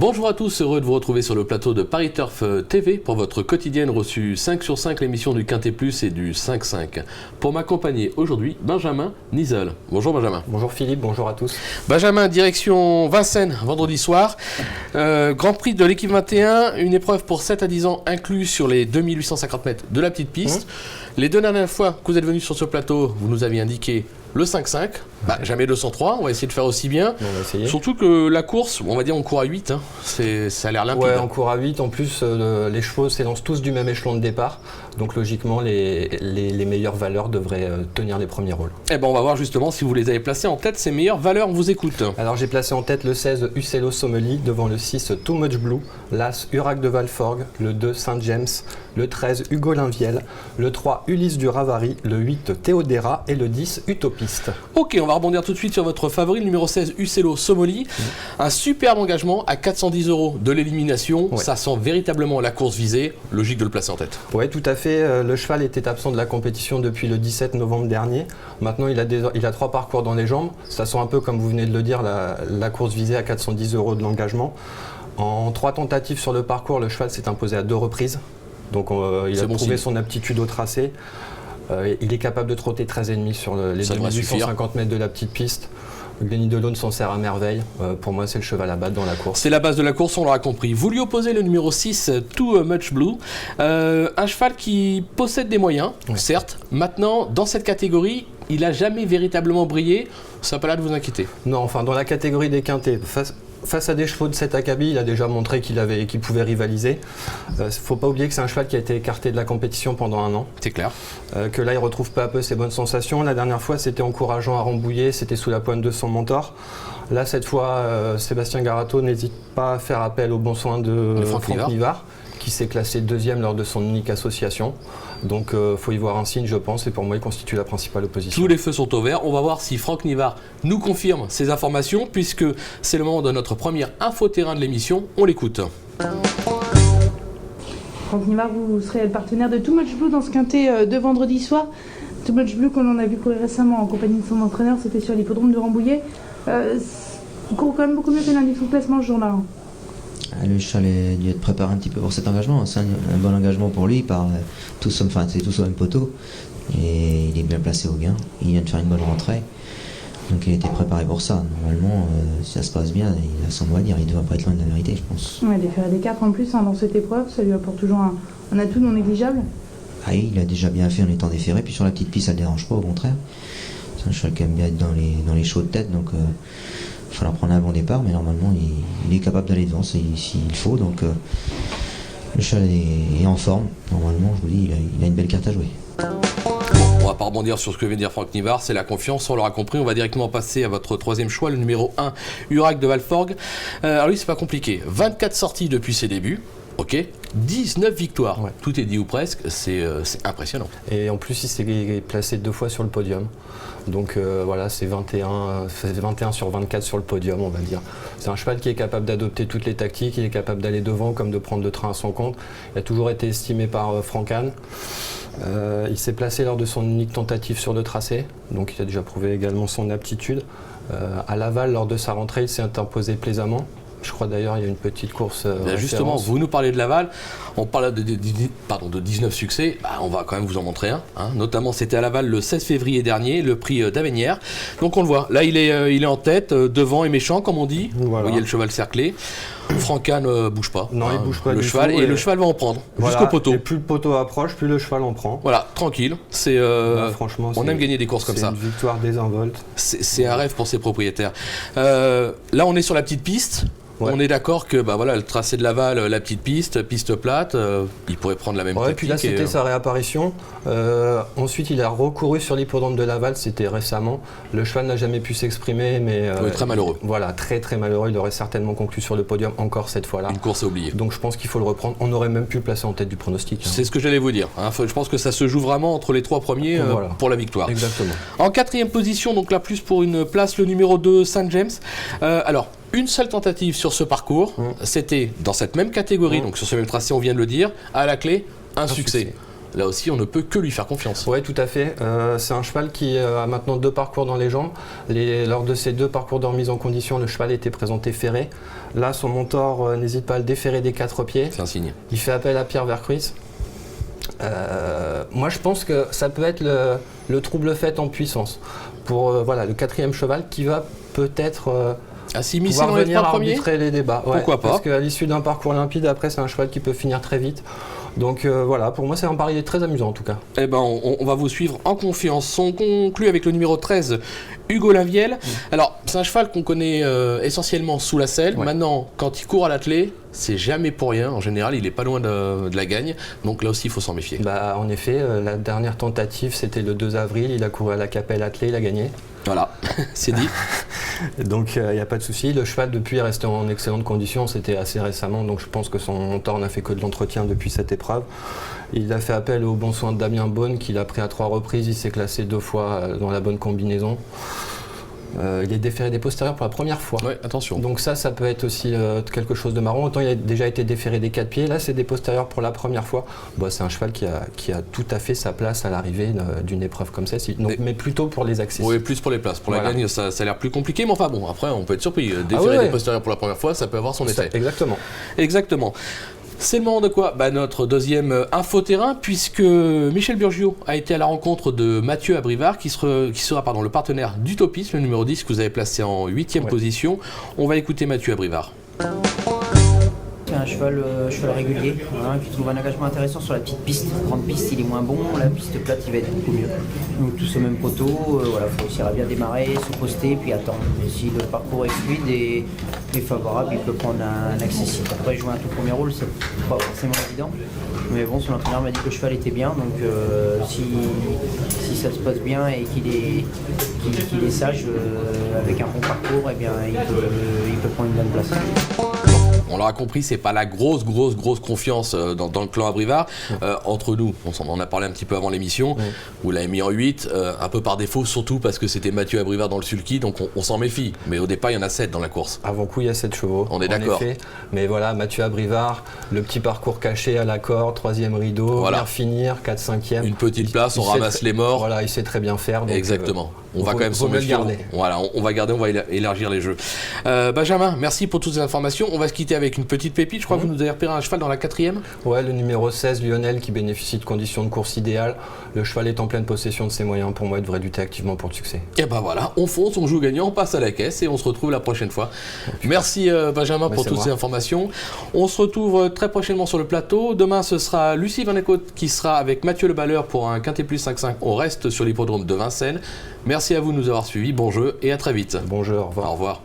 Bonjour à tous, heureux de vous retrouver sur le plateau de Paris Turf TV pour votre quotidienne reçue 5 sur 5, l'émission du Quintet Plus et du 5-5. Pour m'accompagner aujourd'hui, Benjamin Nizel. Bonjour Benjamin. Bonjour Philippe, bonjour à tous. Benjamin, direction Vincennes, vendredi soir. Grand Prix de l'équipe 21, une épreuve pour 7 à 10 ans inclus sur les 2850 mètres de la petite piste. Les deux dernières fois que vous êtes venus sur ce plateau, vous nous aviez indiqué le 5-5, jamais 203, on va essayer de faire aussi bien. On va essayer. Surtout que la course, on va dire on court à 8, ça a l'air limpide. Ouais, on court à 8, en plus les chevaux s'élancent tous du même échelon de départ, donc logiquement les meilleures valeurs devraient tenir les premiers rôles. Eh ben on va voir justement si vous les avez placés en tête, ces meilleures valeurs, on vous écoute. Alors j'ai placé en tête le 16 Uccello Someli, devant le 6 Too Much Blue, l'As Urac de Valforgue, le 2 Saint James, le 13 Hugo Linviel, le 3 Ulysse du Ravary, le 8 Théodéra et le 10 Utopiste. Ok, on va rebondir tout de suite sur votre favori, le numéro 16 Uccello Someli. Un superbe engagement à 410 € de l'élimination, ça sent véritablement la course visée, logique de le placer en tête. Oui, tout à fait, le cheval était absent de la compétition depuis le 17 novembre dernier. Maintenant il a 3 parcours dans les jambes, ça sent un peu comme vous venez de le dire, la course visée à 410 € de l'engagement. En 3 tentatives sur le parcours, le cheval s'est imposé à 2 reprises. Donc il a prouvé son aptitude au tracé. Il est capable de trotter 13,5 sur les 2850 mètres de la petite piste. Glenny Delhomme s'en sert à merveille. Pour moi, c'est le cheval à battre dans la course. C'est la base de la course, on l'aura compris. Vous lui opposez le numéro 6, Too Much Blue. Un cheval qui possède des moyens, certes. Maintenant, dans cette catégorie, il n'a jamais véritablement brillé. Ça n'a pas l'air de vous inquiéter. Non, enfin, dans la catégorie des quintets, face à des chevaux de cet acabit, il a déjà montré qu'il pouvait rivaliser. Il ne faut pas oublier que c'est un cheval qui a été écarté de la compétition pendant 1 an. C'est clair. Que là, il retrouve peu à peu ses bonnes sensations. La dernière fois, c'était encourageant à Rambouillet, c'était sous la pointe de son mentor. Là, cette fois, Sébastien Garato n'hésite pas à faire appel aux bons soins de Franck Nivard, qui s'est classé 2e lors de son unique association. Donc faut y voir un signe, je pense, et pour moi il constitue la principale opposition. Tous les feux sont au vert. On va voir si Franck Nivard nous confirme ces informations, puisque c'est le moment de notre premier infoterrain de l'émission. On l'écoute. Franck Nivard, vous serez le partenaire de Too Much Blue dans ce quintet de vendredi soir. Too Much Blue, qu'on en a vu courir récemment en compagnie de son entraîneur, c'était sur l'hippodrome de Rambouillet. Il court quand même beaucoup mieux que l'indice au classement ce jour-là. Le cheval a dû être préparé un petit peu pour cet engagement. C'est un bon engagement pour lui. C'est tous au même poteau. Et il est bien placé au gain. Il vient de faire une bonne rentrée. Donc il a été préparé pour ça. Normalement, si ça se passe bien, il a son mot à dire. Il ne devrait pas être loin de la vérité, je pense. Ouais, des 4 en plus dans cette épreuve, ça lui apporte toujours un atout non négligeable. Ah oui, il a déjà bien fait en étant déféré. Puis sur la petite piste, ça ne le dérange pas, au contraire. C'est un cheval qui aime bien être dans les chauds de tête. Donc il va falloir prendre un bon départ, mais normalement il est capable d'aller devant s'il faut, donc le cheval est en forme. Normalement, je vous dis, il a une belle carte à jouer. On va pas rebondir sur ce que vient de dire Franck Nivard, c'est la confiance, on l'aura compris. On va directement passer à votre 3e choix, le numéro 1, Urac de Valforgue. Alors lui, c'est pas compliqué. 24 sorties depuis ses débuts. Ok, 19 victoires, tout est dit ou presque, c'est impressionnant. Et en plus, il s'est placé 2 fois sur le podium. Donc voilà, c'est 21 sur 24 sur le podium, on va dire. C'est un cheval qui est capable d'adopter toutes les tactiques, il est capable d'aller devant comme de prendre le train à son compte. Il a toujours été estimé par Franck Anne. Il s'est placé lors de son unique tentative sur le tracé, donc il a déjà prouvé également son aptitude. À Laval, lors de sa rentrée, il s'est imposé plaisamment. Je crois d'ailleurs il y a une petite course. Justement, vous nous parlez de Laval, on parle de 19 succès, on va quand même vous en montrer un. Notamment, c'était à Laval le 16 février dernier, le prix d'Avenières. Donc on le voit, là il est en tête, devant et méchant comme on dit. Voilà. Vous voyez le cheval cerclé. Franca ne bouge pas. Non, il bouge pas le cheval, et le cheval va en prendre jusqu'au poteau. Et plus le poteau approche, plus le cheval en prend. Voilà, tranquille. Franchement, on aime gagner des courses comme ça. C'est une victoire désinvolte. C'est un rêve pour ses propriétaires. Là, on est sur la petite piste. On est d'accord que le tracé de Laval, la petite piste plate, il pourrait prendre la même tactique. Et puis là, c'était sa réapparition. Ensuite, il a recouru sur l'hippodrome de Laval, c'était récemment. Le cheval n'a jamais pu s'exprimer, mais très malheureux. Voilà, très très malheureux. Il aurait certainement conclu sur le podium encore cette fois-là. Une course à oublier. Donc je pense qu'il faut le reprendre. On aurait même pu le placer en tête du pronostic. C'est ce que j'allais vous dire. Je pense que ça se joue vraiment entre les 3 premiers pour la victoire. Exactement. En 4e position, donc là plus pour une place, le numéro 2, Saint James. Alors, une seule tentative sur ce parcours, c'était dans cette même catégorie, donc sur ce même tracé, on vient de le dire, à la clé, un succès. là aussi on ne peut que lui faire confiance. Oui, tout à fait. C'est un cheval qui a maintenant 2 parcours dans les jambes. Lors de ces 2 parcours de remise en condition, le cheval était présenté ferré. Là, son mentor n'hésite pas à le déferrer des 4 pieds. C'est un signe. Il fait appel à Pierre Vercruys. Moi, je pense que ça peut être le trouble fait en puissance pour le 4e cheval qui va peut-être s'immiscer pouvoir dans les venir 3 premiers. arbitrer les débats. Ouais, Pourquoi pas? Parce qu'à l'issue d'un parcours limpide, après, c'est un cheval qui peut finir très vite. Donc voilà, pour moi, c'est un pari très amusant en tout cas. Eh ben, on va vous suivre en confiance. On conclut avec le numéro 13, Hugo Lavielle. Alors, c'est un cheval qu'on connaît essentiellement sous la selle. Ouais. Maintenant, quand il court à l'attelé, c'est jamais pour rien. En général, il est pas loin de la gagne. Donc là aussi, il faut s'en méfier. Bah, en effet, la dernière tentative, c'était le 2 avril. Il a couru à la Capelle attelée, il a gagné. Voilà, c'est dit. Donc il n'y a pas de souci. Le cheval, depuis, est resté en excellente condition. C'était assez récemment, donc je pense que son mentor n'a fait que de l'entretien depuis cette épreuve. Il a fait appel aux bons soins de Damien Beaune, qu'il a pris à 3 reprises. Il s'est classé 2 fois dans la bonne combinaison. Il est déféré des postérieurs pour la première fois. Ouais, attention. Donc ça peut être aussi quelque chose de marrant. Autant il a déjà été déféré des 4 pieds, là c'est des postérieurs pour la première fois. Bon, c'est un cheval qui a tout à fait sa place à l'arrivée d'une épreuve comme ça, mais plutôt pour les accès. Oui, plus pour les places. Pour la gagne, ça a l'air plus compliqué, mais enfin bon, après on peut être surpris. Déférer des postérieurs pour la première fois, ça peut avoir son effet. Exactement. Exactement. C'est le moment de quoi? Notre deuxième infoterrain, puisque Michel Burgiot a été à la rencontre de Mathieu Abrivard, qui sera le partenaire d'Utopisme, le numéro 10, que vous avez placé en 8e position. On va écouter Mathieu Abrivard. C'est un cheval régulier, qui trouve un engagement intéressant sur la petite piste. Grande piste, il est moins bon, la piste plate, il va être beaucoup mieux. Donc tous au même poteau, faut réussir à bien démarrer, se poster, puis attendre. Et si le parcours est fluide et favorable, il peut prendre un accessible. Après, jouer un tout premier rôle, c'est pas forcément évident. Mais bon, son entraîneur m'a dit que le cheval était bien, donc si ça se passe bien et qu'il est sage, avec un bon parcours, eh bien, il peut prendre une bonne place. On l'aura compris, c'est pas la grosse confiance dans le clan Abrivard. Entre nous, on en a parlé un petit peu avant l'émission, vous l'avez mis en 8, un peu par défaut, surtout parce que c'était Mathieu Abrivard dans le sulky, donc on s'en méfie. Mais au départ, il y en a 7 dans la course. Avant coup, il y a 7 chevaux. On est d'accord. Mais voilà, Mathieu Abrivard, le petit parcours caché à la corde, 3e rideau, bien finir, 4-5e. Une petite place, on ramasse les morts. Voilà, il sait très bien faire. Donc, exactement. On va quand même s'en méfier. Voilà, on va élargir les jeux. Benjamin, merci pour toutes ces informations. On va se quitter avec une petite pépite. Je crois que vous nous avez repéré un cheval dans la 4e. Ouais, le numéro 16, Lionel, qui bénéficie de conditions de course idéales. Le cheval est en pleine possession de ses moyens. Pour moi, il devrait lutter activement pour le succès. Et voilà, on fonce, on joue gagnant, on passe à la caisse et on se retrouve la prochaine fois. Merci Benjamin pour toutes ces informations. On se retrouve très prochainement sur le plateau. Demain, ce sera Lucie Van Ecoute qui sera avec Mathieu Le Balleur pour un Quintet Plus 5-5. On reste sur l'hippodrome de Vincennes. Merci à vous de nous avoir suivis. Bon jeu et à très vite. Bon jeu, au revoir. Au revoir.